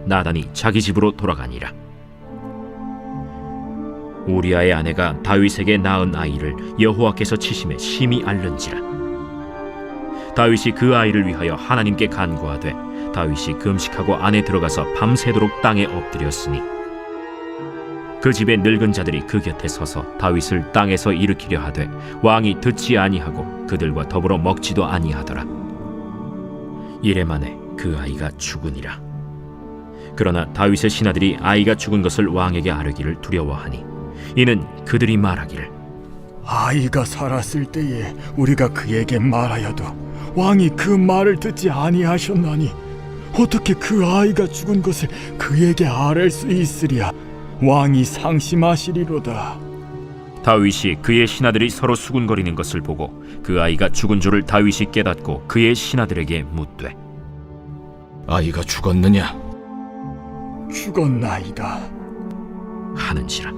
나단이 자기 집으로 돌아가니라. 우리아의 아내가 다윗에게 낳은 아이를 여호와께서 치심에 심히 앓는지라. 다윗이 그 아이를 위하여 하나님께 간구하되 다윗이 금식하고 안에 들어가서 밤새도록 땅에 엎드렸으니 그 집의 늙은 자들이 그 곁에 서서 다윗을 땅에서 일으키려 하되 왕이 듣지 아니하고 그들과 더불어 먹지도 아니하더라. 이래 만에 그 아이가 죽으니라. 그러나 다윗의 신하들이 아이가 죽은 것을 왕에게 아뢰기를 두려워하니 이는 그들이 말하기를 아이가 살았을 때에 우리가 그에게 말하여도 왕이 그 말을 듣지 아니하셨나니 어떻게 그 아이가 죽은 것을 그에게 아뢰 수 있으랴. 왕이 상심하시리로다. 다윗이 그의 신하들이 서로 수군거리는 것을 보고 그 아이가 죽은 줄을 다윗이 깨닫고 그의 신하들에게 묻되 아이가 죽었느냐? 죽었나이다 하는지라.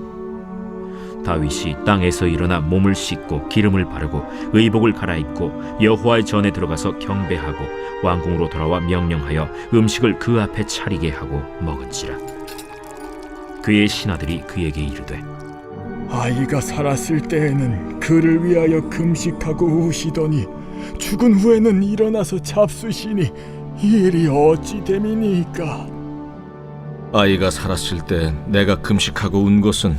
다윗이 땅에서 일어나 몸을 씻고 기름을 바르고 의복을 갈아입고 여호와의 전에 들어가서 경배하고 왕궁으로 돌아와 명령하여 음식을 그 앞에 차리게 하고 먹은지라. 그의 신하들이 그에게 이르되 아이가 살았을 때에는 그를 위하여 금식하고 우시더니 죽은 후에는 일어나서 잡수시니 이 일이 어찌 됨이니까. 아이가 살았을 때 내가 금식하고 운 것은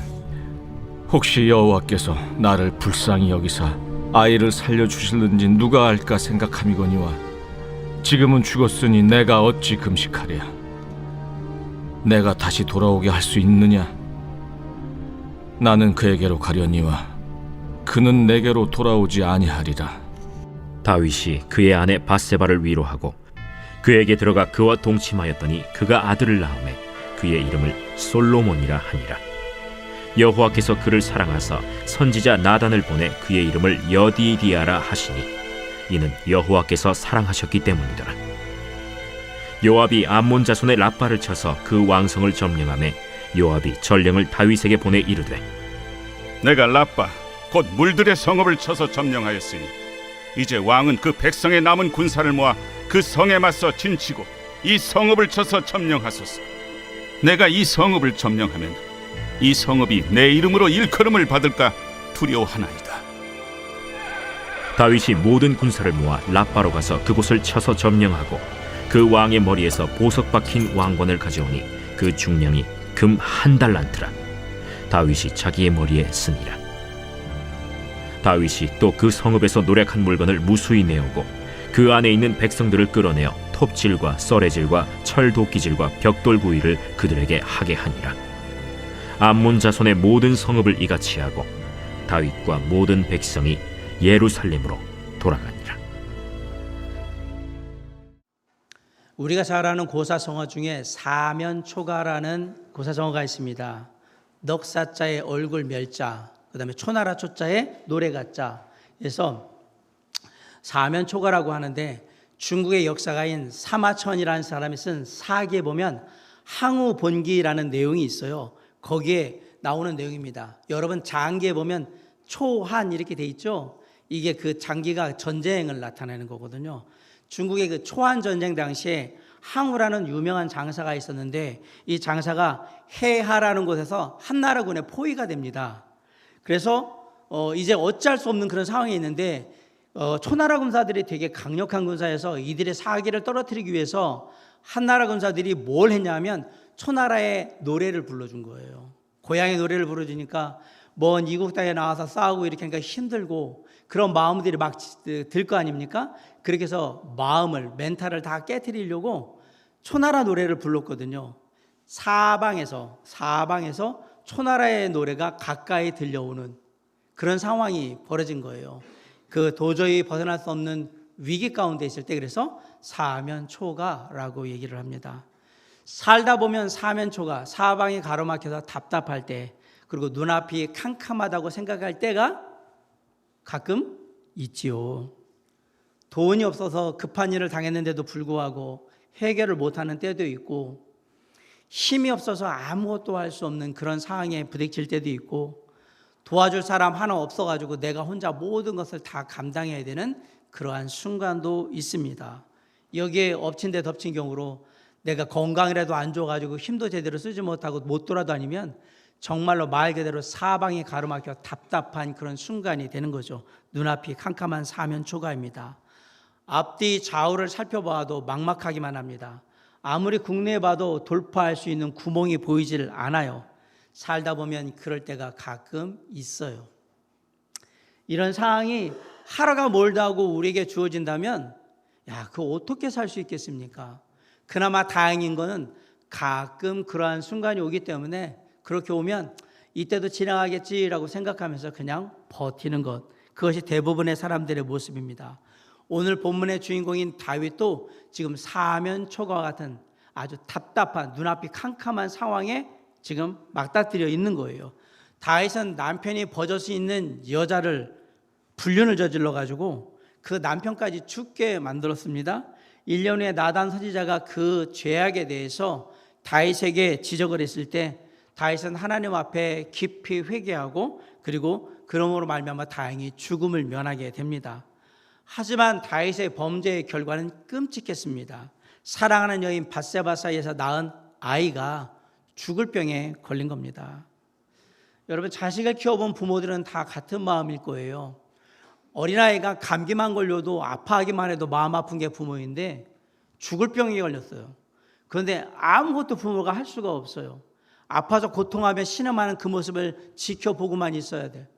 혹시 여호와께서 나를 불쌍히 여기사 아이를 살려주실는지 누가 알까 생각함이거니와 지금은 죽었으니 내가 어찌 금식하랴. 내가 다시 돌아오게 할 수 있느냐? 나는 그에게로 가려니와 그는 내게로 돌아오지 아니하리라. 다윗이 그의 아내 바세바를 위로하고 그에게 들어가 그와 동침하였더니 그가 아들을 낳음에 그의 이름을 솔로몬이라 하니라. 여호와께서 그를 사랑하사 선지자 나단을 보내 그의 이름을 여디디아라 하시니 이는 여호와께서 사랑하셨기 때문이더라. 요압이 암몬 자손의 랍바를 쳐서 그 왕성을 점령하매 요압이 전령을 다윗에게 보내 이르되 내가 랍바 곧 물들의 성읍을 쳐서 점령하였으니 이제 왕은 그 백성의 남은 군사를 모아 그 성에 맞서 진치고 이 성읍을 쳐서 점령하소서. 내가 이 성읍을 점령하면 이 성읍이 내 이름으로 일컬음을 받을까 두려워하나이다. 다윗이 모든 군사를 모아 랍바로 가서 그곳을 쳐서 점령하고 그 왕의 머리에서 보석 박힌 왕관을 가져오니 그 중량이 금 1달란트라. 다윗이 자기의 머리에 쓰니라. 다윗이 또 그 성읍에서 노략한 물건을 무수히 내오고 그 안에 있는 백성들을 끌어내어 톱질과 썰애질과 철도끼질과 벽돌구이를 그들에게 하게 하니라. 암몬 자손의 모든 성읍을 이같이 하고 다윗과 모든 백성이 예루살렘으로 돌아가니라. 우리가 잘 아는 고사성어 중에 사면초가라는 고사성어가 있습니다. 넉사자의 얼굴 멸자, 그 다음에 초나라 초자의 노래가자. 그래서 사면초가라고 하는데 중국의 역사가인 사마천이라는 사람이 쓴 사기에 보면 항우본기라는 내용이 있어요. 거기에 나오는 내용입니다. 여러분 장기에 보면 초한 이렇게 돼 있죠. 이게 그 장기가 전쟁을 나타내는 거거든요. 중국의 그 초한 전쟁 당시에 항우라는 유명한 장사가 있었는데 이 장사가 해하라는 곳에서 한나라군의 포위가 됩니다. 그래서 이제 어찌할 수 없는 그런 상황이 있는데 초나라 군사들이 되게 강력한 군사여서 이들의 사기를 떨어뜨리기 위해서 한나라 군사들이 뭘 했냐면 초나라의 노래를 불러준 거예요. 고향의 노래를 불러주니까 먼 이국 땅에 나와서 싸우고 이렇게 하니까 힘들고 그런 마음들이 막 들 거 아닙니까? 그렇게 해서 마음을 멘탈을 다 깨트리려고 초나라 노래를 불렀거든요. 사방에서 초나라의 노래가 가까이 들려오는 그런 상황이 벌어진 거예요. 그 도저히 벗어날 수 없는 위기 가운데 있을 때 그래서 사면초가라고 얘기를 합니다. 살다 보면 사면초가 사방이 가로막혀서 답답할 때 그리고 눈앞이 캄캄하다고 생각할 때가 가끔 있지요. 돈이 없어서 급한 일을 당했는데도 불구하고 해결을 못하는 때도 있고 힘이 없어서 아무것도 할 수 없는 그런 상황에 부딪힐 때도 있고 도와줄 사람 하나 없어가지고 내가 혼자 모든 것을 다 감당해야 되는 그러한 순간도 있습니다. 여기에 엎친 데 덮친 경우로 내가 건강이라도 안 좋아가지고 힘도 제대로 쓰지 못하고 못 돌아다니면 정말로 말 그대로 사방이 가로막혀 답답한 그런 순간이 되는 거죠. 눈앞이 캄캄한 사면 초가입니다. 앞뒤 좌우를 살펴봐도 막막하기만 합니다. 아무리 국내에 봐도 돌파할 수 있는 구멍이 보이질 않아요. 살다 보면 그럴 때가 가끔 있어요. 이런 상황이 하루가 멀다 하고 우리에게 주어진다면 그거 어떻게 살 수 있겠습니까? 그나마 다행인 거는 가끔 그러한 순간이 오기 때문에 그렇게 오면 이때도 지나가겠지라고 생각하면서 그냥 버티는 것, 그것이 대부분의 사람들의 모습입니다. 오늘 본문의 주인공인 다윗도 지금 사면초가와 같은 아주 답답한 눈앞이 캄캄한 상황에 지금 맞닥뜨려 있는 거예요. 다윗은 남편이 버젓이 있는 여자를 불륜을 저질러 가지고 그 남편까지 죽게 만들었습니다. 1년 후에 나단 선지자가 그 죄악에 대해서 다윗에게 지적을 했을 때 다윗은 하나님 앞에 깊이 회개하고 그리고 그러므로 말미암아 다행히 죽음을 면하게 됩니다. 하지만 다윗의 범죄의 결과는 끔찍했습니다. 사랑하는 여인 밧세바 사이에서 낳은 아이가 죽을 병에 걸린 겁니다. 여러분, 자식을 키워본 부모들은 다 같은 마음일 거예요. 어린아이가 감기만 걸려도 아파하기만 해도 마음 아픈 게 부모인데 죽을 병에 걸렸어요. 그런데 아무것도 부모가 할 수가 없어요. 아파서 고통하며 신음하는 그 모습을 지켜보고만 있어야 돼.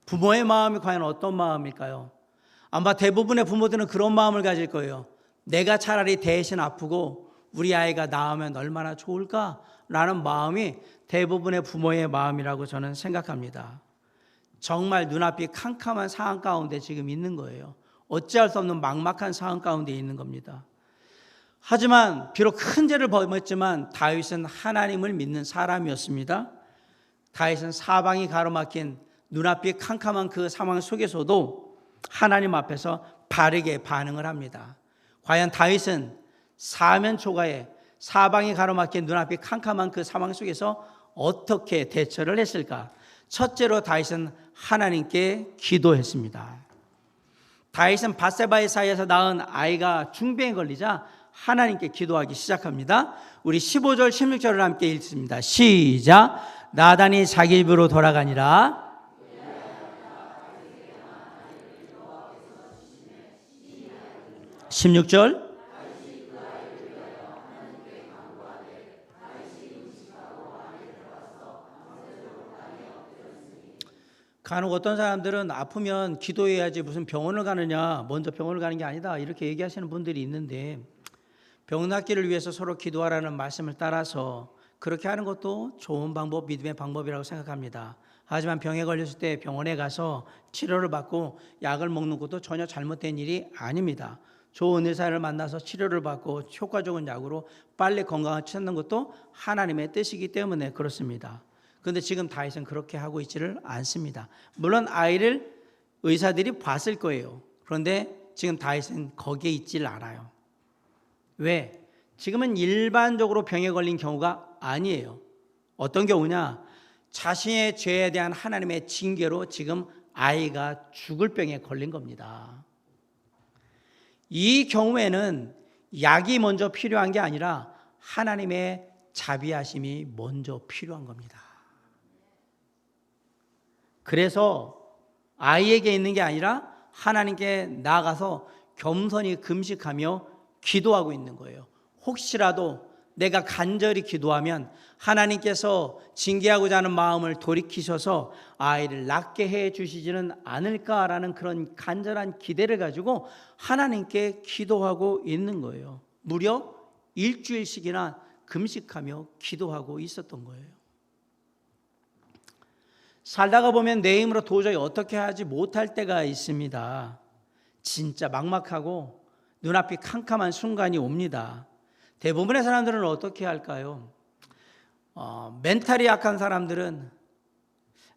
부모의 마음이 과연 어떤 마음일까요? 아마 대부분의 부모들은 그런 마음을 가질 거예요. 내가 차라리 대신 아프고 우리 아이가 나으면 얼마나 좋을까라는 마음이 대부분의 부모의 마음이라고 저는 생각합니다. 정말 눈앞이 캄캄한 상황 가운데 지금 있는 거예요. 어찌할 수 없는 막막한 상황 가운데 있는 겁니다. 하지만 비록 큰 죄를 범했지만 다윗은 하나님을 믿는 사람이었습니다. 다윗은 사방이 가로막힌 눈앞이 캄캄한 그 상황 속에서도 하나님 앞에서 바르게 반응을 합니다. 과연 다윗은 사면초가에 사방이 가로막힌 눈앞이 캄캄한 그 상황 속에서 어떻게 대처를 했을까? 첫째로 다윗은 하나님께 기도했습니다. 다윗은 밧세바의 사이에서 낳은 아이가 중병에 걸리자 하나님께 기도하기 시작합니다. 우리 15절 16절을 함께 읽습니다. 시작. 나단이 자기 집으로 돌아가니라. (16절) 간혹 어떤 사람들은 아프면 기도해야지 무슨 병원을 가느냐, 먼저 병원을 가는 게 아니다 이렇게 얘기하시는 분들이 있는데, 병 낫기를 위해서 서로 기도하라는 말씀을 따라서 그렇게 하는 것도 좋은 방법, 믿음의 방법이라고 생각합니다. 하지만 병에 걸렸을 때 병원에 가서 치료를 받고 약을 먹는 것도 전혀 잘못된 일이 아닙니다. 좋은 의사를 만나서 치료를 받고 효과적인 약으로 빨리 건강을 찾는 것도 하나님의 뜻이기 때문에 그렇습니다. 그런데 지금 다윗은 그렇게 하고 있지를 않습니다. 물론 아이를 의사들이 봤을 거예요. 그런데 지금 다윗은 거기에 있지를 않아요. 왜? 지금은 일반적으로 병에 걸린 경우가 아니에요. 어떤 경우냐? 자신의 죄에 대한 하나님의 징계로 지금 아이가 죽을 병에 걸린 겁니다. 이 경우에는 약이 먼저 필요한 게 아니라 하나님의 자비하심이 먼저 필요한 겁니다. 그래서 아이에게 있는 게 아니라 하나님께 나아가서 겸손히 금식하며 기도하고 있는 거예요. 혹시라도 내가 간절히 기도하면 하나님께서 징계하고자 하는 마음을 돌이키셔서 아이를 낳게 해 주시지는 않을까라는 그런 간절한 기대를 가지고 하나님께 기도하고 있는 거예요. 무려 일주일씩이나 금식하며 기도하고 있었던 거예요. 살다가 보면 내 힘으로 도저히 어떻게 하지 못할 때가 있습니다. 진짜 막막하고 눈앞이 캄캄한 순간이 옵니다. 대부분의 사람들은 어떻게 할까요? 멘탈이 약한 사람들은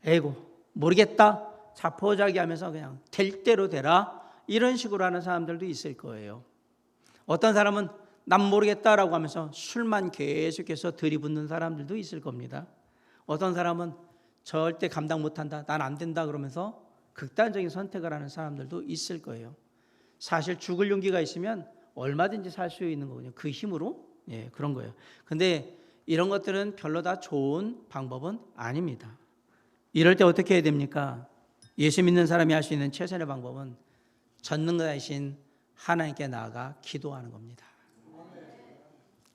에이고 모르겠다 자포자기하면서 그냥 될 대로 되라 이런 식으로 하는 사람들도 있을 거예요. 어떤 사람은 난 모르겠다라고 하면서 술만 계속해서 들이붓는 사람들도 있을 겁니다. 어떤 사람은 절대 감당 못한다, 난 안 된다 그러면서 극단적인 선택을 하는 사람들도 있을 거예요. 사실 죽을 용기가 있으면 얼마든지 살 수 있는 거거든요. 그 힘으로 예, 그런 거예요. 근데 이런 것들은 별로 다 좋은 방법은 아닙니다. 이럴 때 어떻게 해야 됩니까? 예수 믿는 사람이 할 수 있는 최선의 방법은 전능자이신 하나님께 나아가 기도하는 겁니다.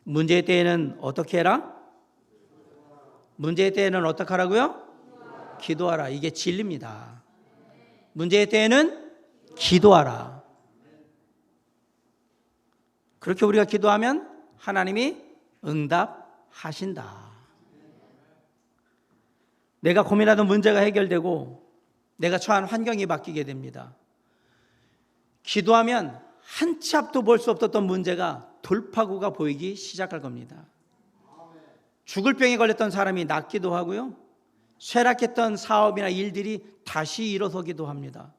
문제의 때에는 어떻게 해라? 문제의 때에는 어떻게 하라고요? 기도하라. 이게 진리입니다. 문제의 때에는 기도하라. 그렇게 우리가 기도하면 하나님이 응답하신다. 내가 고민하던 문제가 해결되고 내가 처한 환경이 바뀌게 됩니다. 기도하면 한 치 앞도 볼 수 없었던 문제가 돌파구가 보이기 시작할 겁니다. 죽을 병에 걸렸던 사람이 낫기도 하고요. 쇠락했던 사업이나 일들이 다시 일어서기도 합니다.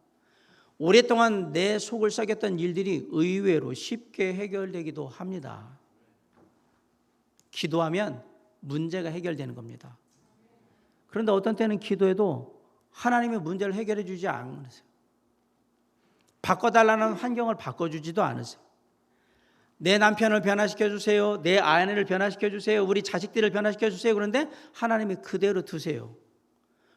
오랫동안 내 속을 썩였던 일들이 의외로 쉽게 해결되기도 합니다. 기도하면 문제가 해결되는 겁니다. 그런데 어떤 때는 기도해도 하나님의 문제를 해결해 주지 않으세요. 바꿔달라는 환경을 바꿔주지도 않으세요. 내 남편을 변화시켜 주세요. 내 아내를 변화시켜 주세요. 우리 자식들을 변화시켜 주세요. 그런데 하나님이 그대로 두세요.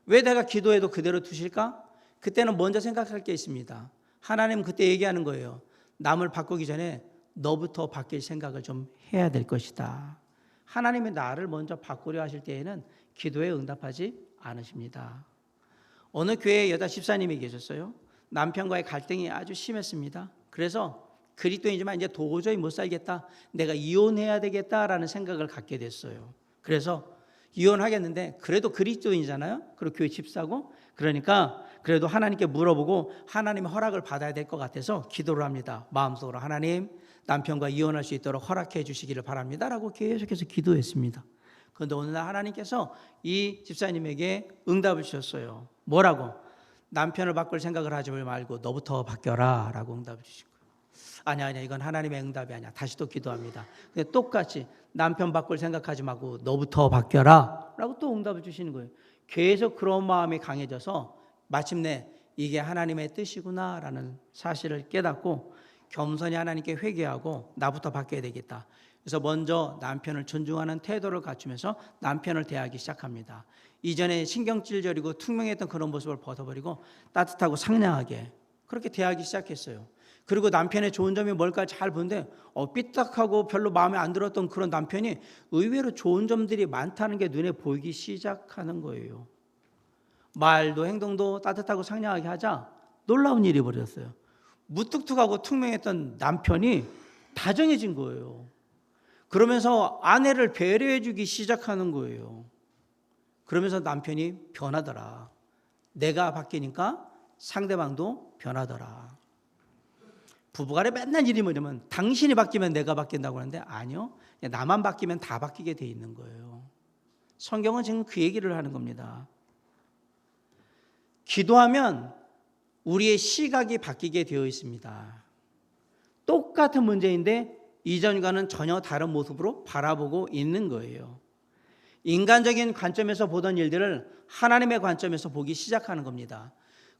왜 내가 기도해도 그대로 두실까? 그때는 먼저 생각할 게 있습니다. 하나님 그때 얘기하는 거예요. 남을 바꾸기 전에 너부터 바뀔 생각을 좀 해야 될 것이다. 하나님이 나를 먼저 바꾸려 하실 때에는 기도에 응답하지 않으십니다. 어느 교회에 여자 집사님이 계셨어요. 남편과의 갈등이 아주 심했습니다. 그래서 그리스도인이지만 이제 도저히 못 살겠다. 내가 이혼해야 되겠다라는 생각을 갖게 됐어요. 그래서 이혼하겠는데 그래도 그리스도인이잖아요. 그리고 교회 집사고 그러니까 그래도 하나님께 물어보고 하나님의 허락을 받아야 될 것 같아서 기도를 합니다. 마음속으로 하나님 남편과 이혼할 수 있도록 허락해 주시기를 바랍니다라고 계속해서 기도했습니다. 그런데 어느 날 하나님께서 이 집사님에게 응답을 주셨어요. 뭐라고? 남편을 바꿀 생각을 하지 말고 너부터 바뀌어라 라고 응답을 주신 거예요. 아니야 이건 하나님의 응답이 아니야. 다시 또 기도합니다. 근데 똑같이 남편 바꿀 생각하지 말고 너부터 바뀌어라 라고 또 응답을 주시는 거예요. 계속 그런 마음이 강해져서 마침내 이게 하나님의 뜻이구나 라는 사실을 깨닫고 겸손히 하나님께 회개하고 나부터 바뀌어야 되겠다. 그래서 먼저 남편을 존중하는 태도를 갖추면서 남편을 대하기 시작합니다. 이전에 신경질저리고 퉁명했던 그런 모습을 벗어버리고 따뜻하고 상냥하게 그렇게 대하기 시작했어요. 그리고 남편의 좋은 점이 뭘까 잘 보는데 삐딱하고 별로 마음에 안 들었던 그런 남편이 의외로 좋은 점들이 많다는 게 눈에 보이기 시작하는 거예요. 말도 행동도 따뜻하고 상냥하게 하자 놀라운 일이 벌어졌어요. 무뚝뚝하고 퉁명했던 남편이 다정해진 거예요. 그러면서 아내를 배려해 주기 시작하는 거예요. 그러면서 남편이 변하더라. 내가 바뀌니까 상대방도 변하더라. 부부간에 맨날 일이 뭐냐면 당신이 바뀌면 내가 바뀐다고 하는데 아니요. 나만 바뀌면 다 바뀌게 돼 있는 거예요. 성경은 지금 그 얘기를 하는 겁니다. 기도하면 우리의 시각이 바뀌게 되어 있습니다. 똑같은 문제인데 이전과는 전혀 다른 모습으로 바라보고 있는 거예요. 인간적인 관점에서 보던 일들을 하나님의 관점에서 보기 시작하는 겁니다.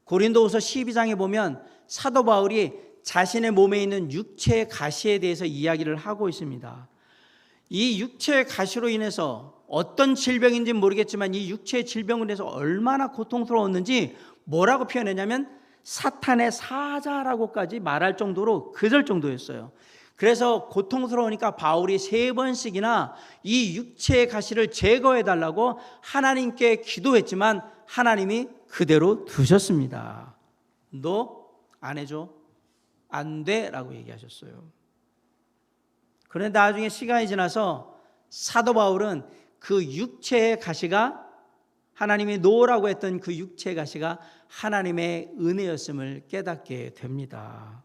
고린도후서 12장에 보면 사도 바울이 자신의 몸에 있는 육체의 가시에 대해서 이야기를 하고 있습니다. 이 육체의 가시로 인해서 어떤 질병인지는 모르겠지만 이 육체의 질병으로 인해서 얼마나 고통스러웠는지 뭐라고 표현했냐면 사탄의 사자라고까지 말할 정도로 그럴 정도였어요. 그래서 고통스러우니까 바울이 3번씩이나 이 육체의 가시를 제거해 달라고 하나님께 기도했지만 하나님이 그대로 두셨습니다. 너 안 해줘? 안 돼? 라고 얘기하셨어요. 그런데 나중에 시간이 지나서 사도 바울은 그 육체의 가시가 하나님이 놓으라고 했던 그 육체의 가시가 하나님의 은혜였음을 깨닫게 됩니다.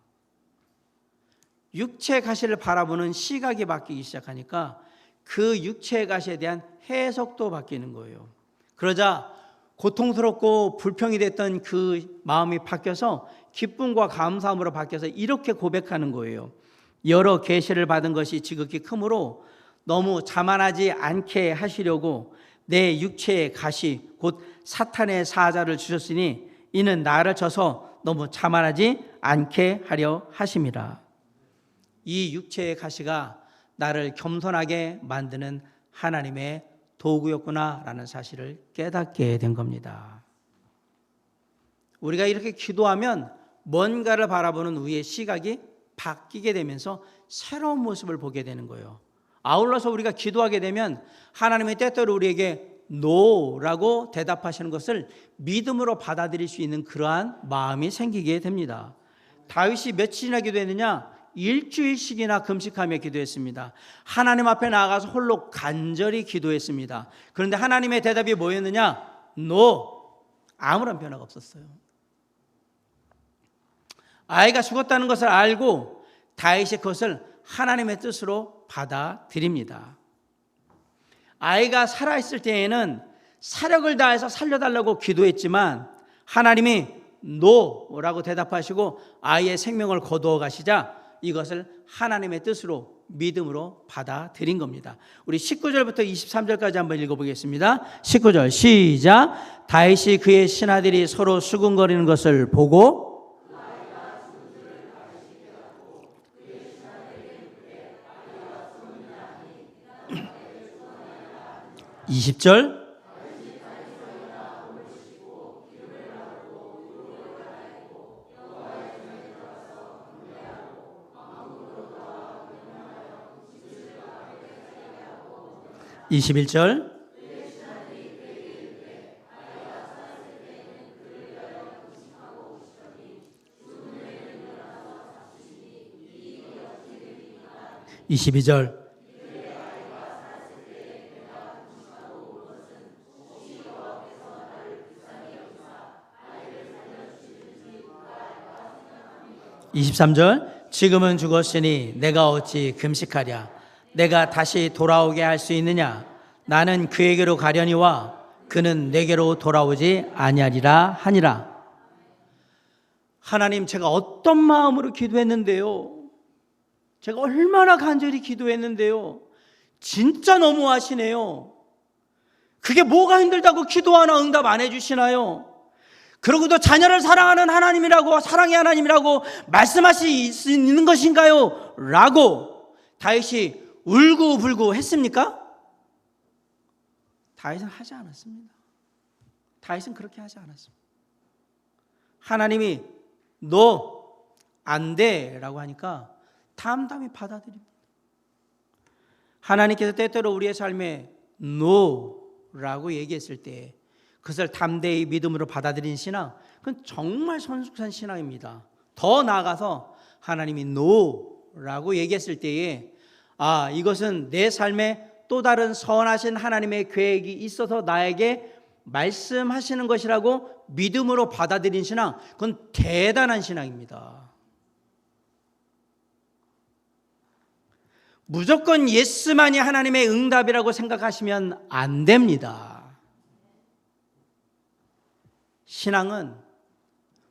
육체의 가시를 바라보는 시각이 바뀌기 시작하니까 그 육체의 가시에 대한 해석도 바뀌는 거예요. 그러자 고통스럽고 불평이 됐던 그 마음이 바뀌어서 기쁨과 감사함으로 바뀌어서 이렇게 고백하는 거예요. 여러 계시를 받은 것이 지극히 크므로 너무 자만하지 않게 하시려고 내 육체의 가시 곧 사탄의 사자를 주셨으니 이는 나를 쳐서 너무 자만하지 않게 하려 하심이라. 이 육체의 가시가 나를 겸손하게 만드는 하나님의 도구였구나라는 사실을 깨닫게 된 겁니다. 우리가 이렇게 기도하면 뭔가를 바라보는 우리의 시각이 바뀌게 되면서 새로운 모습을 보게 되는 거예요. 아울러서 우리가 기도하게 되면 하나님이 때때로 우리에게 노라고 대답하시는 것을 믿음으로 받아들일 수 있는 그러한 마음이 생기게 됩니다. 다윗이 며칠이나 기도했느냐? 일주일씩이나 금식하며 기도했습니다. 하나님 앞에 나아가서 홀로 간절히 기도했습니다. 그런데 하나님의 대답이 뭐였느냐? 노. 아무런 변화가 없었어요. 아이가 죽었다는 것을 알고 다윗이 그것을 하나님의 뜻으로 받아들입니다. 아이가 살아있을 때에는 사력을 다해서 살려달라고 기도했지만 하나님이 노라고 대답하시고 아이의 생명을 거두어 가시자 이것을 하나님의 뜻으로 믿음으로 받아들인 겁니다. 우리 19절부터 23절까지 한번 읽어보겠습니다. 19절 시작. 다윗이 그의 신하들이 서로 수군거리는 것을 보고 20절 21절 22절 23절 지금은 죽었으니 내가 어찌 금식하랴 내가 다시 돌아오게 할 수 있느냐 나는 그에게로 가려니와 그는 내게로 돌아오지 아니하리라 하니라. 하나님, 제가 어떤 마음으로 기도했는데요, 제가 얼마나 간절히 기도했는데요, 진짜 너무하시네요. 그게 뭐가 힘들다고 기도 하나 응답 안 해주시나요? 그러고도 자녀를 사랑하는 하나님이라고, 사랑의 하나님이라고 말씀하실 수 있는 것인가요? 라고 다윗이 울고불고 했습니까? 다윗은 하지 않았습니다. 다윗은 그렇게 하지 않았습니다. 하나님이 너 안 돼 라고 하니까 담담히 받아들입니다. 하나님께서 때때로 우리의 삶에 노라고 얘기했을 때 그것을 담대히 믿음으로 받아들이는 신앙, 그건 정말 성숙한 신앙입니다. 더 나아가서 하나님이 노라고 얘기했을 때에 이것은 내 삶에 또 다른 선하신 하나님의 계획이 있어서 나에게 말씀하시는 것이라고 믿음으로 받아들인 신앙, 그건 대단한 신앙입니다. 무조건 예스만이 하나님의 응답이라고 생각하시면 안 됩니다. 신앙은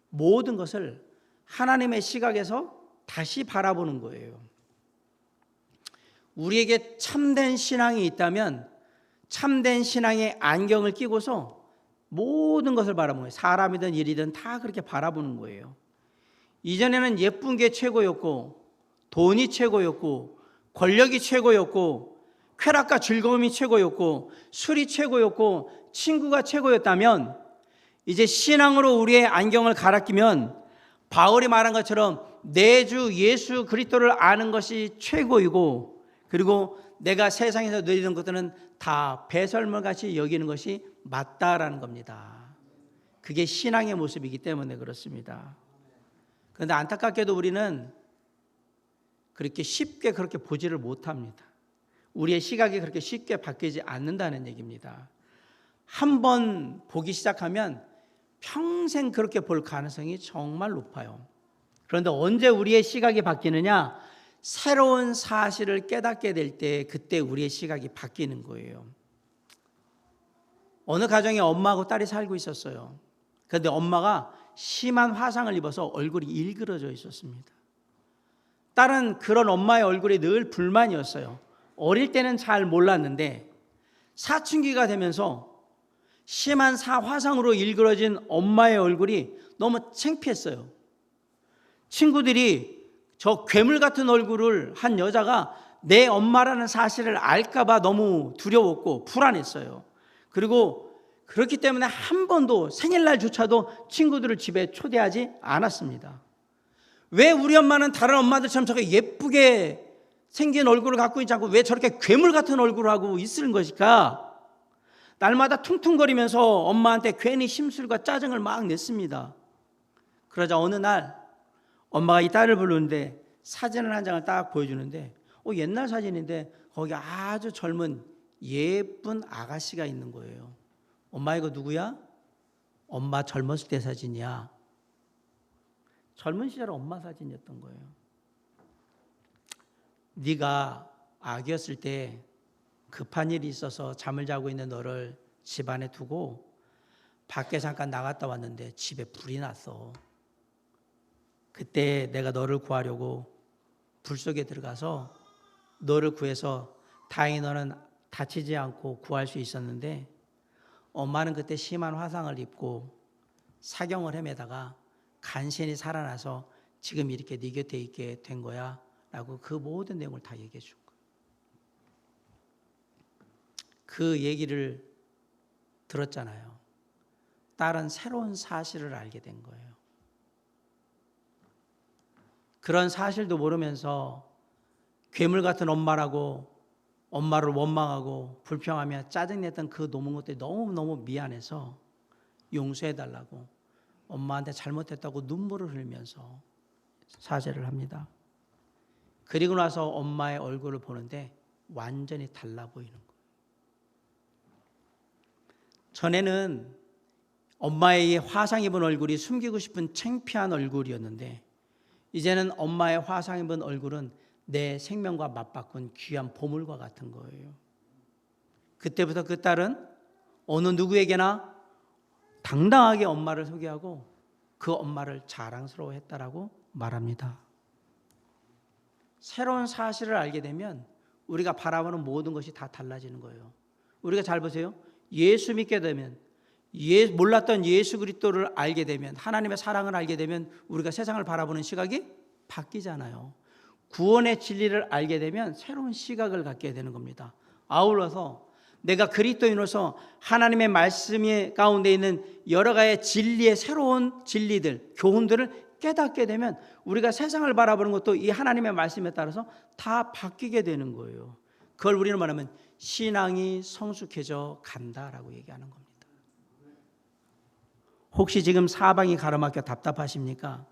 모든 것을 하나님의 시각에서 다시 바라보는 거예요. 우리에게 참된 신앙이 있다면 참된 신앙의 안경을 끼고서 모든 것을 바라보는 거예요. 사람이든 일이든 다 그렇게 바라보는 거예요. 이전에는 예쁜 게 최고였고, 돈이 최고였고, 권력이 최고였고, 쾌락과 즐거움이 최고였고, 술이 최고였고, 친구가 최고였다면 이제 신앙으로 우리의 안경을 갈아끼면 바울이 말한 것처럼 내 주 예수 그리스도를 아는 것이 최고이고, 그리고 내가 세상에서 누리는 것들은 다 배설물같이 여기는 것이 맞다라는 겁니다. 그게 신앙의 모습이기 때문에 그렇습니다. 그런데 안타깝게도 우리는 그렇게 쉽게 그렇게 보지를 못합니다. 우리의 시각이 그렇게 쉽게 바뀌지 않는다는 얘기입니다. 한번 보기 시작하면 평생 그렇게 볼 가능성이 정말 높아요. 그런데 언제 우리의 시각이 바뀌느냐? 새로운 사실을 깨닫게 될 때 그때 우리의 시각이 바뀌는 거예요. 어느 가정에 엄마하고 딸이 살고 있었어요. 그런데 엄마가 심한 화상을 입어서 얼굴이 일그러져 있었습니다. 딸은 그런 엄마의 얼굴이 늘 불만이었어요. 어릴 때는 잘 몰랐는데 사춘기가 되면서 심한 화상으로 일그러진 엄마의 얼굴이 너무 창피했어요. 친구들이 저 괴물 같은 얼굴을 한 여자가 내 엄마라는 사실을 알까봐 너무 두려웠고 불안했어요. 그리고 그렇기 때문에 한 번도 생일날조차도 친구들을 집에 초대하지 않았습니다. 왜 우리 엄마는 다른 엄마들처럼 저렇게 예쁘게 생긴 얼굴을 갖고 있지 않고 왜 저렇게 괴물 같은 얼굴을 하고 있는 것일까? 날마다 퉁퉁거리면서 엄마한테 괜히 심술과 짜증을 막 냈습니다. 그러자 어느 날 엄마가 이 딸을 부르는데 사진을 한 장을 딱 보여주는데 옛날 사진인데 거기 아주 젊은 예쁜 아가씨가 있는 거예요. 엄마 이거 누구야? 엄마 젊었을 때 사진이야. 젊은 시절 엄마 사진이었던 거예요. 네가 아기였을 때 급한 일이 있어서 잠을 자고 있는 너를 집안에 두고 밖에 잠깐 나갔다 왔는데 집에 불이 났어. 그때 내가 너를 구하려고 불 속에 들어가서 너를 구해서 다행히 너는 다치지 않고 구할 수 있었는데 엄마는 그때 심한 화상을 입고 사경을 헤매다가 간신히 살아나서 지금 이렇게 네 곁에 있게 된 거야 라고 그 모든 내용을 다 얘기해 준 거예요. 그 얘기를 들었잖아요. 딸은 새로운 사실을 알게 된 거예요. 그런 사실도 모르면서 괴물 같은 엄마라고 엄마를 원망하고 불평하며 짜증냈던 그 것들이 너무너무 미안해서 용서해달라고 엄마한테 잘못했다고 눈물을 흘리면서 사죄를 합니다. 그리고 나서 엄마의 얼굴을 보는데 완전히 달라 보이는 거예요. 전에는 엄마의 화상 입은 얼굴이 숨기고 싶은 창피한 얼굴이었는데 이제는 엄마의 화상 입은 얼굴은 내 생명과 맞바꾼 귀한 보물과 같은 거예요. 그때부터 그 딸은 어느 누구에게나 당당하게 엄마를 소개하고 그 엄마를 자랑스러워했다라고 말합니다. 새로운 사실을 알게 되면 우리가 바라보는 모든 것이 다 달라지는 거예요. 우리가 잘 보세요. 예수 믿게 되면 몰랐던 예수 그리스도를 알게 되면 하나님의 사랑을 알게 되면 우리가 세상을 바라보는 시각이 바뀌잖아요. 구원의 진리를 알게 되면 새로운 시각을 갖게 되는 겁니다. 아울러서 내가 그리스도인으로서 하나님의 말씀 가운데 있는 여러 가지 진리의 새로운 진리들, 교훈들을 깨닫게 되면 우리가 세상을 바라보는 것도 이 하나님의 말씀에 따라서 다 바뀌게 되는 거예요. 그걸 우리는 말하면 신앙이 성숙해져 간다라고 얘기하는 겁니다. 혹시 지금 사방이 가로막혀 답답하십니까?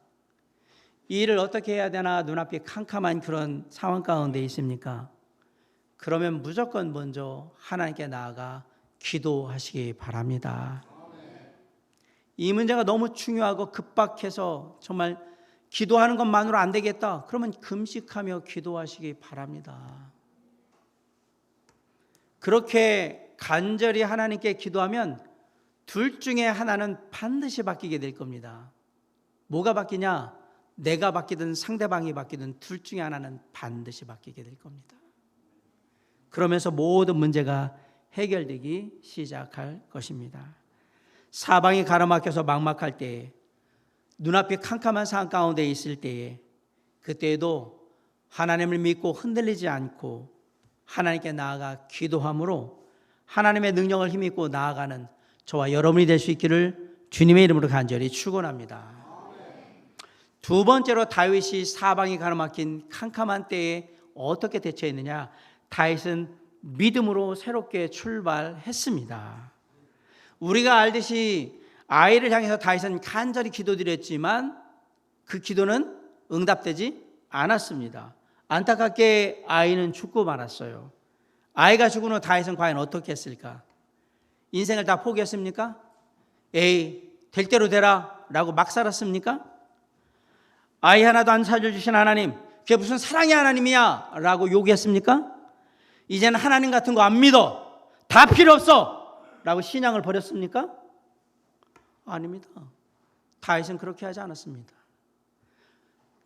이 일을 어떻게 해야 되나 눈앞이 캄캄한 그런 상황 가운데 있습니까? 그러면 무조건 먼저 하나님께 나아가 기도하시기 바랍니다. 이 문제가 너무 중요하고 급박해서 정말 기도하는 것만으로 안 되겠다. 그러면 금식하며 기도하시기 바랍니다. 그렇게 간절히 하나님께 기도하면 둘 중에 하나는 반드시 바뀌게 될 겁니다. 뭐가 바뀌냐? 내가 바뀌든 상대방이 바뀌든 둘 중에 하나는 반드시 바뀌게 될 겁니다. 그러면서 모든 문제가 해결되기 시작할 것입니다. 사방이 가로막혀서 막막할 때에 눈앞이 캄캄한 상황 가운데 있을 때에 그때에도 하나님을 믿고 흔들리지 않고 하나님께 나아가 기도함으로 하나님의 능력을 힘입고 나아가는 저와 여러분이 될 수 있기를 주님의 이름으로 간절히 축원합니다. 두 번째로 다윗이 사방이 가로막힌 캄캄한 때에 어떻게 대처했느냐? 다윗은 믿음으로 새롭게 출발했습니다. 우리가 알듯이 아이를 향해서 다윗은 간절히 기도드렸지만 그 기도는 응답되지 않았습니다. 안타깝게 아이는 죽고 말았어요. 아이가 죽은 후 다윗은 과연 어떻게 했을까? 인생을 다 포기했습니까? 에이, 될 대로 되라 라고 막 살았습니까? 아이 하나도 안 살려주신 하나님, 그게 무슨 사랑의 하나님이야 라고 요구했습니까? 이제는 하나님 같은 거 안 믿어, 다 필요 없어 라고 신앙을 버렸습니까? 아닙니다. 다윗은 그렇게 하지 않았습니다.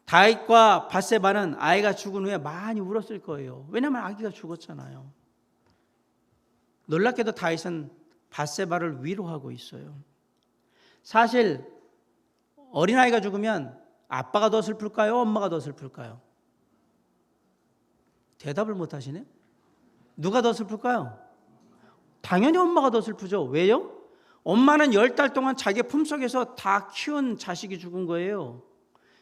다윗과 밧세바는 아이가 죽은 후에 많이 울었을 거예요. 왜냐하면 아기가 죽었잖아요. 놀랍게도 다윗은 밧세바를 위로하고 있어요. 사실 어린아이가 죽으면 아빠가 더 슬플까요? 엄마가 더 슬플까요? 대답을 못 하시네. 누가 더 슬플까요? 당연히 엄마가 더 슬프죠. 왜요? 엄마는 10달 동안 자기 품속에서 다 키운 자식이 죽은 거예요.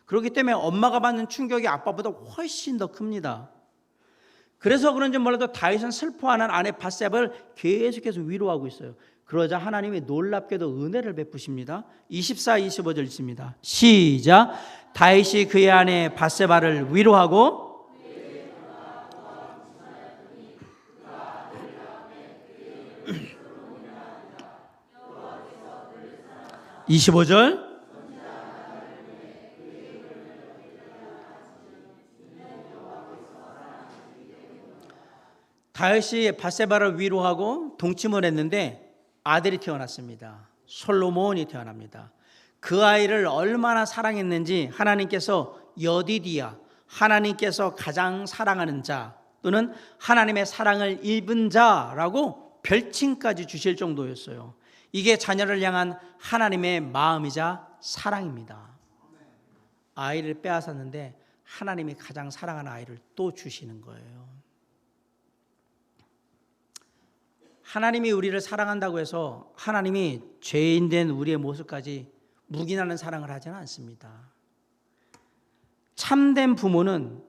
그렇기 때문에 엄마가 받는 충격이 아빠보다 훨씬 더 큽니다. 그래서 그런지 몰라도 다윗은 슬퍼하는 아내 밧세바를 계속해서 위로하고 있어요. 그러자 하나님이 놀랍게도 은혜를 베푸십니다. 24, 25절 있습니다. 시작. 다윗이 그의 아내 밧세바를 위로하고 25절. 다윗이 밧세바를 위로하고 동침을 했는데 아들이 태어났습니다. 솔로몬이 태어납니다. 그 아이를 얼마나 사랑했는지 하나님께서 여디디야, 하나님께서 가장 사랑하는 자 또는 하나님의 사랑을 입은 자라고 별칭까지 주실 정도였어요. 이게 자녀를 향한 하나님의 마음이자 사랑입니다. 아이를 빼앗았는데 하나님이 가장 사랑하는 아이를 또 주시는 거예요. 하나님이 우리를 사랑한다고 해서 하나님이 죄인된 우리의 모습까지 묵인하는 사랑을 하지는 않습니다. 참된 부모는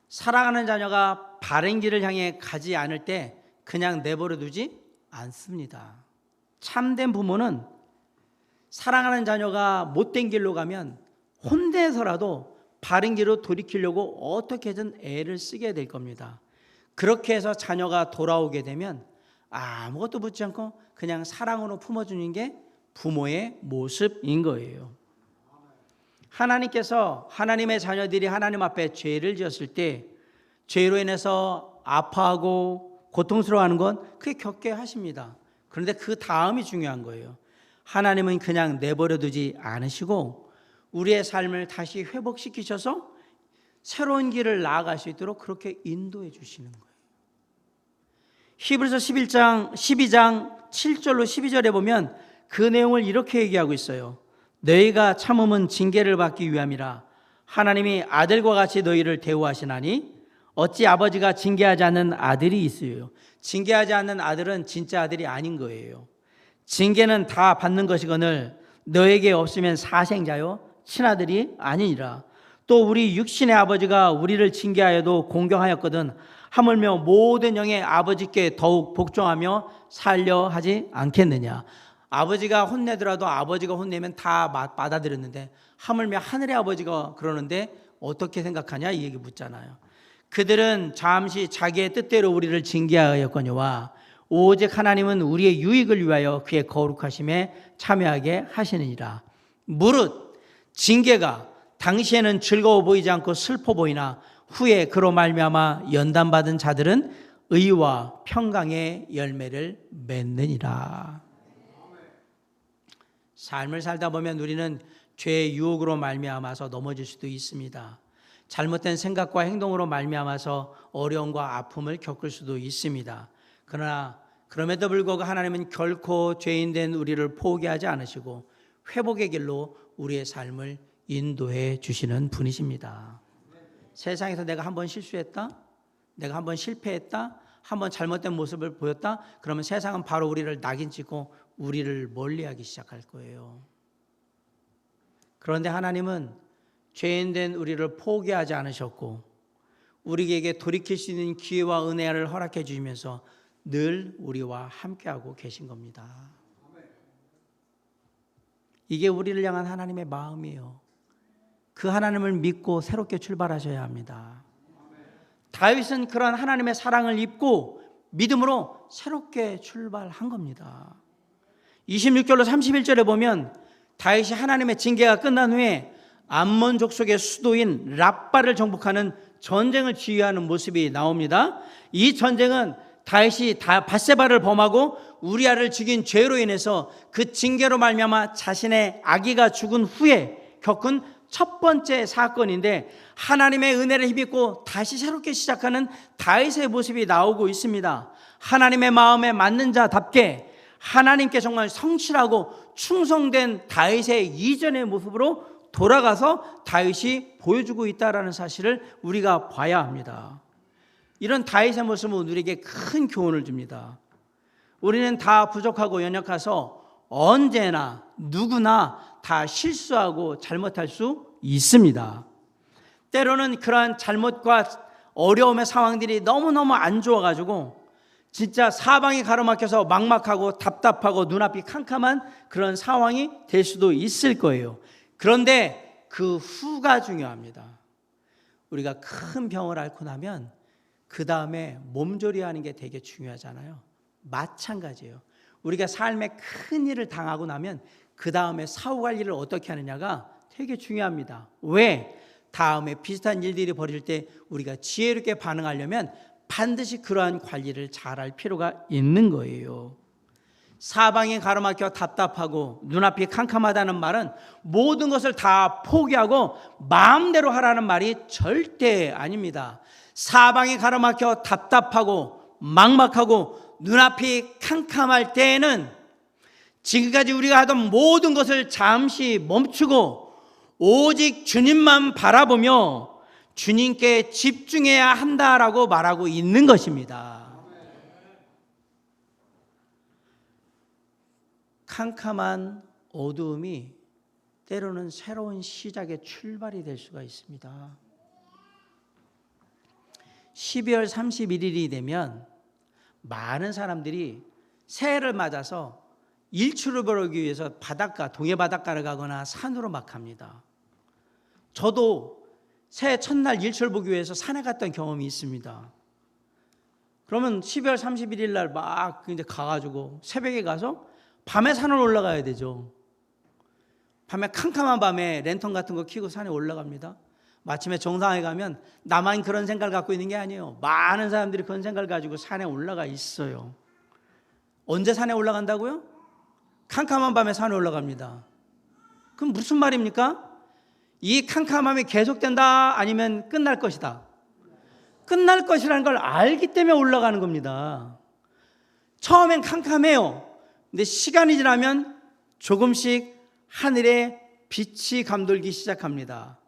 사랑하는 자녀가 바른 길을 향해 가지 않을 때 그냥 내버려 두지 않습니다. 참된 부모는 사랑하는 자녀가 못된 길로 가면 혼내서라도 바른 길로 돌이키려고 어떻게든 애를 쓰게 될 겁니다. 그렇게 해서 자녀가 돌아오게 되면 아무것도 묻지 않고 그냥 사랑으로 품어주는 게 부모의 모습인 거예요. 하나님께서 하나님의 자녀들이 하나님 앞에 죄를 지었을 때 죄로 인해서 아파하고 고통스러워하는 건 그게 겪게 하십니다. 그런데 그 다음이 중요한 거예요. 하나님은 그냥 내버려 두지 않으시고 우리의 삶을 다시 회복시키셔서 새로운 길을 나아갈 수 있도록 그렇게 인도해 주시는 거예요. 히브리서 12장 7절로 12절에 보면 그 내용을 이렇게 얘기하고 있어요. 너희가 참음은 징계를 받기 위함이라 하나님이 아들과 같이 너희를 대우하시나니 어찌 아버지가 징계하지 않는 아들이 있어요. 징계하지 않는 아들은 진짜 아들이 아닌 거예요. 징계는 다 받는 것이거늘 너에게 없으면 사생자요 친아들이 아니니라. 또 우리 육신의 아버지가 우리를 징계하여도 공경하였거든 하물며 모든 영의 아버지께 더욱 복종하며 살려 하지 않겠느냐. 아버지가 혼내더라도 아버지가 혼내면 다 받아들였는데 하물며 하늘의 아버지가 그러는데 어떻게 생각하냐 이 얘기 묻잖아요. 그들은 잠시 자기의 뜻대로 우리를 징계하였거니와 오직 하나님은 우리의 유익을 위하여 그의 거룩하심에 참여하게 하시느니라. 무릇 징계가 당시에는 즐거워 보이지 않고 슬퍼 보이나 후에 그로 말미암아 연단받은 자들은 의와 평강의 열매를 맺느니라. 삶을 살다 보면 우리는 죄의 유혹으로 말미암아서 넘어질 수도 있습니다. 잘못된 생각과 행동으로 말미암아서 어려움과 아픔을 겪을 수도 있습니다. 그러나 그럼에도 불구하고 하나님은 결코 죄인된 우리를 포기하지 않으시고 회복의 길로 우리의 삶을 인도해 주시는 분이십니다. 세상에서 내가 한번 실수했다, 내가 한번 실패했다, 한번 잘못된 모습을 보였다, 그러면 세상은 바로 우리를 낙인 찍고 우리를 멀리하기 시작할 거예요. 그런데 하나님은 죄인된 우리를 포기하지 않으셨고 우리에게 돌이킬 수 있는 기회와 은혜를 허락해 주시면서 늘 우리와 함께하고 계신 겁니다. 이게 우리를 향한 하나님의 마음이에요. 그 하나님을 믿고 새롭게 출발하셔야 합니다. 다윗은 그런 하나님의 사랑을 입고 믿음으로 새롭게 출발한 겁니다. 26절로 31절에 보면 다윗이 하나님의 징계가 끝난 후에 암몬 족속의 수도인 랍바를 정복하는 전쟁을 지휘하는 모습이 나옵니다. 이 전쟁은 다윗이 밧세바를 범하고 우리아를 죽인 죄로 인해서 그 징계로 말미암아 자신의 아기가 죽은 후에 겪은 첫 번째 사건인데 하나님의 은혜를 힘입고 다시 새롭게 시작하는 다윗의 모습이 나오고 있습니다. 하나님의 마음에 맞는 자답게 하나님께 정말 성실하고 충성된 다윗의 이전의 모습으로 돌아가서 다윗이 보여주고 있다는 사실을 우리가 봐야 합니다. 이런 다윗의 모습은 우리에게 큰 교훈을 줍니다. 우리는 다 부족하고 연약해서 언제나 누구나 다 실수하고 잘못할 수 있습니다. 때로는 그러한 잘못과 어려움의 상황들이 너무너무 안 좋아가지고 진짜 사방이 가로막혀서 막막하고 답답하고 눈앞이 캄캄한 그런 상황이 될 수도 있을 거예요. 그런데 그 후가 중요합니다. 우리가 큰 병을 앓고 나면 그 다음에 몸조리하는 게 되게 중요하잖아요. 마찬가지예요. 우리가 삶에 큰 일을 당하고 나면 그 다음에 사후관리를 어떻게 하느냐가 되게 중요합니다. 왜? 다음에 비슷한 일들이 벌어질 때 우리가 지혜롭게 반응하려면 반드시 그러한 관리를 잘할 필요가 있는 거예요. 사방이 가로막혀 답답하고 눈앞이 캄캄하다는 말은 모든 것을 다 포기하고 마음대로 하라는 말이 절대 아닙니다. 사방이 가로막혀 답답하고 막막하고 눈앞이 캄캄할 때에는 지금까지 우리가 하던 모든 것을 잠시 멈추고 오직 주님만 바라보며 주님께 집중해야 한다라고 말하고 있는 것입니다. 캄캄한 어두움이 때로는 새로운 시작의 출발이 될 수가 있습니다. 12월 31일이 되면 많은 사람들이 새해를 맞아서 일출을 보기 위해서 바닷가, 동해 바닷가를 가거나 산으로 막 갑니다. 저도 새해 첫날 일출 보기 위해서 산에 갔던 경험이 있습니다. 그러면 12월 31일 날 막 이제 가가지고 새벽에 가서 밤에 산을 올라가야 되죠. 밤에 캄캄한 밤에 랜턴 같은 거 켜고 산에 올라갑니다. 마침에 정상에 가면 나만 그런 생각을 갖고 있는 게 아니에요. 많은 사람들이 그런 생각을 가지고 산에 올라가 있어요. 언제 산에 올라간다고요? 캄캄한 밤에 산에 올라갑니다. 그럼 무슨 말입니까? 이 캄캄함이 계속된다 아니면 끝날 것이다? 끝날 것이라는 걸 알기 때문에 올라가는 겁니다. 처음엔 캄캄해요. 근데 시간이 지나면 조금씩 하늘에 빛이 감돌기 시작합니다.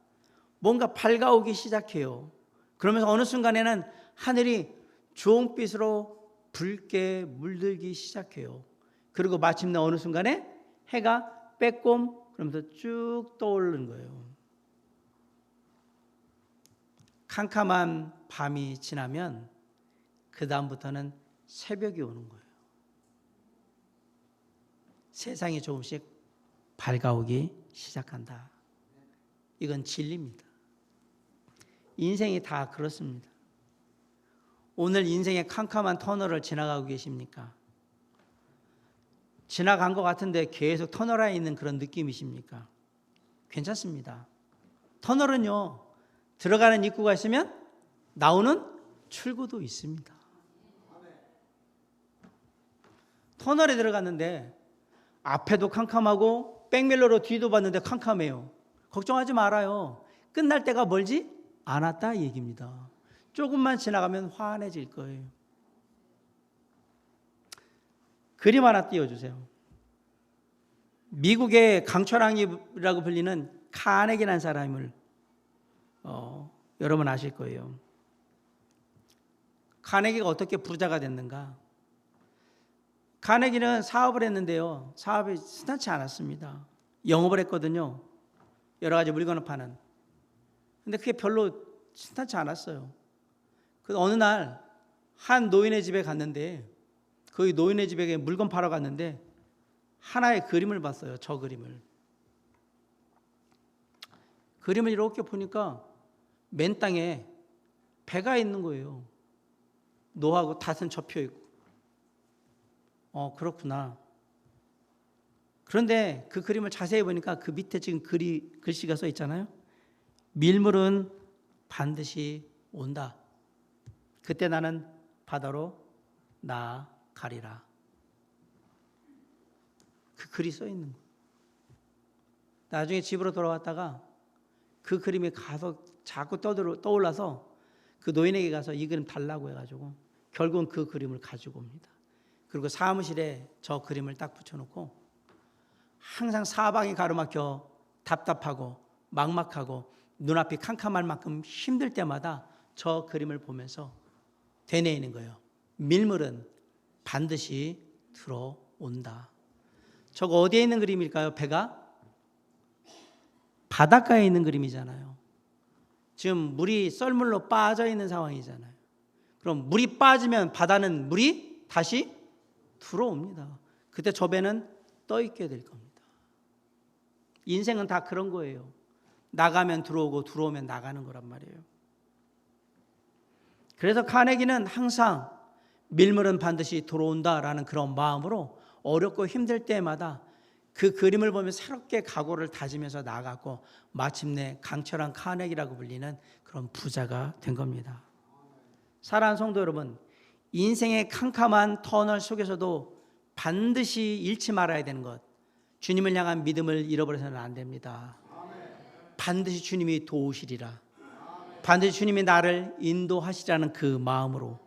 뭔가 밝아오기 시작해요. 그러면서 어느 순간에는 하늘이 주홍빛으로 붉게 물들기 시작해요. 그리고 마침내 어느 순간에 해가 빼꼼 그러면서 쭉 떠오르는 거예요. 캄캄한 밤이 지나면 그 다음부터는 새벽이 오는 거예요. 세상이 조금씩 밝아오기 시작한다. 이건 진리입니다. 인생이 다 그렇습니다. 오늘 인생의 캄캄한 터널을 지나가고 계십니까? 지나간 것 같은데 계속 터널 안에 있는 그런 느낌이십니까? 괜찮습니다. 터널은요, 들어가는 입구가 있으면 나오는 출구도 있습니다. 터널에 들어갔는데 앞에도 캄캄하고 백밀러로 뒤도 봤는데 캄캄해요. 걱정하지 말아요. 끝날 때가 멀지 않았다 이 얘기입니다. 조금만 지나가면 환해질 거예요. 그림 하나 띄워주세요. 미국의 강철왕이라고 불리는 카네기라는 사람을 여러분 아실 거예요. 카네기가 어떻게 부자가 됐는가? 카네기는 사업을 했는데요. 사업이 순탄치 않았습니다. 영업을 했거든요. 여러 가지 물건을 파는. 근데 그게 별로 순탄치 않았어요. 그래서 어느 날 한 노인의 집에 갔는데 그 노인의 집에 물건 팔러 갔는데 하나의 그림을 봤어요. 저 그림을. 그림을 이렇게 보니까 맨 땅에 배가 있는 거예요. 노하고 닷은 접혀 있고. 그렇구나. 그런데 그 그림을 자세히 보니까 그 밑에 지금 글씨가 써 있잖아요. 밀물은 반드시 온다. 그때 나는 바다로 나아가리라. 그 글이 써 있는 거예요. 나중에 집으로 돌아왔다가 그 그림이 가서 자꾸 떠올라서 그 노인에게 가서 이 그림 달라고 해가지고 결국은 그 그림을 가지고 옵니다. 그리고 사무실에 저 그림을 딱 붙여놓고 항상 사방이 가로막혀 답답하고 막막하고 눈앞이 캄캄할 만큼 힘들 때마다 저 그림을 보면서 되뇌이는 거예요. 밀물은 반드시 들어온다. 저거 어디에 있는 그림일까요? 배가? 바닷가에 있는 그림이잖아요. 지금 물이 썰물로 빠져 있는 상황이잖아요. 그럼 물이 빠지면 바다는 물이 다시 들어옵니다. 그때 저 배는 떠 있게 될 겁니다. 인생은 다 그런 거예요. 나가면 들어오고 들어오면 나가는 거란 말이에요. 그래서 카네기는 항상 밀물은 반드시 들어온다라는 그런 마음으로 어렵고 힘들 때마다 그 그림을 보면 새롭게 각오를 다지면서 나아갔고 마침내 강철한 카네기라고 불리는 그런 부자가 된 겁니다. 사랑하는 성도 여러분, 인생의 캄캄한 터널 속에서도 반드시 잃지 말아야 되는 것, 주님을 향한 믿음을 잃어버려서는 안 됩니다. 반드시 주님이 도우시리라. 반드시 주님이 나를 인도하시라는 그 마음으로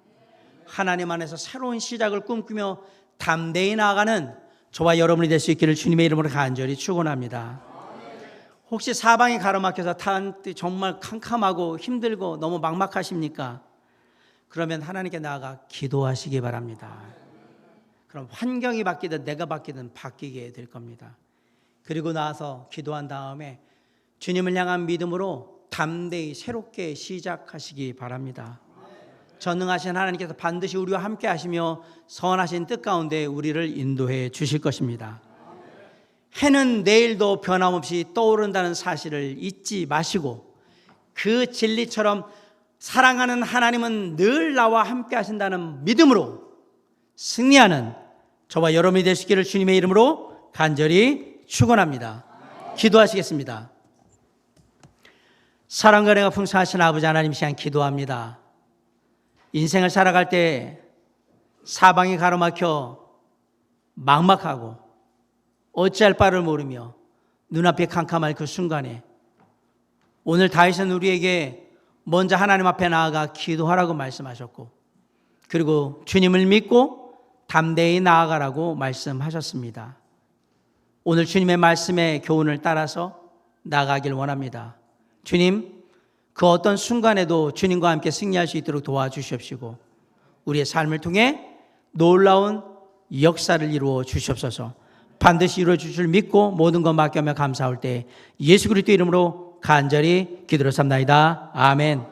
하나님 안에서 새로운 시작을 꿈꾸며 담대히 나아가는 저와 여러분이 될 수 있기를 주님의 이름으로 간절히 축원합니다. 혹시 사방이 가로막혀서 정말 캄캄하고 힘들고 너무 막막하십니까? 그러면 하나님께 나아가 기도하시기 바랍니다. 그럼 환경이 바뀌든 내가 바뀌든 바뀌게 될 겁니다. 그리고 나서 기도한 다음에 주님을 향한 믿음으로 담대히 새롭게 시작하시기 바랍니다. 전능하신 하나님께서 반드시 우리와 함께 하시며 선하신 뜻 가운데 우리를 인도해 주실 것입니다. 해는 내일도 변함없이 떠오른다는 사실을 잊지 마시고 그 진리처럼 사랑하는 하나님은 늘 나와 함께 하신다는 믿음으로 승리하는 저와 여러분이 되시기를 주님의 이름으로 간절히 축원합니다. 기도하시겠습니다. 사랑과 은혜가 풍성하신 아버지 하나님, 시간 기도합니다. 인생을 살아갈 때 사방이 가로막혀 막막하고 어찌할 바를 모르며 눈앞이 캄캄할 그 순간에 오늘 다윗은 우리에게 먼저 하나님 앞에 나아가 기도하라고 말씀하셨고, 그리고 주님을 믿고 담대히 나아가라고 말씀하셨습니다. 오늘 주님의 말씀의 교훈을 따라서 나아가길 원합니다. 주님, 그 어떤 순간에도 주님과 함께 승리할 수 있도록 도와주시옵시고 우리의 삶을 통해 놀라운 역사를 이루어 주시옵소서. 반드시 이루어 주실 줄 믿고 모든 것 맡겨며 감사할 때 예수 그리스도 이름으로 간절히 기도를 삼나이다. 아멘.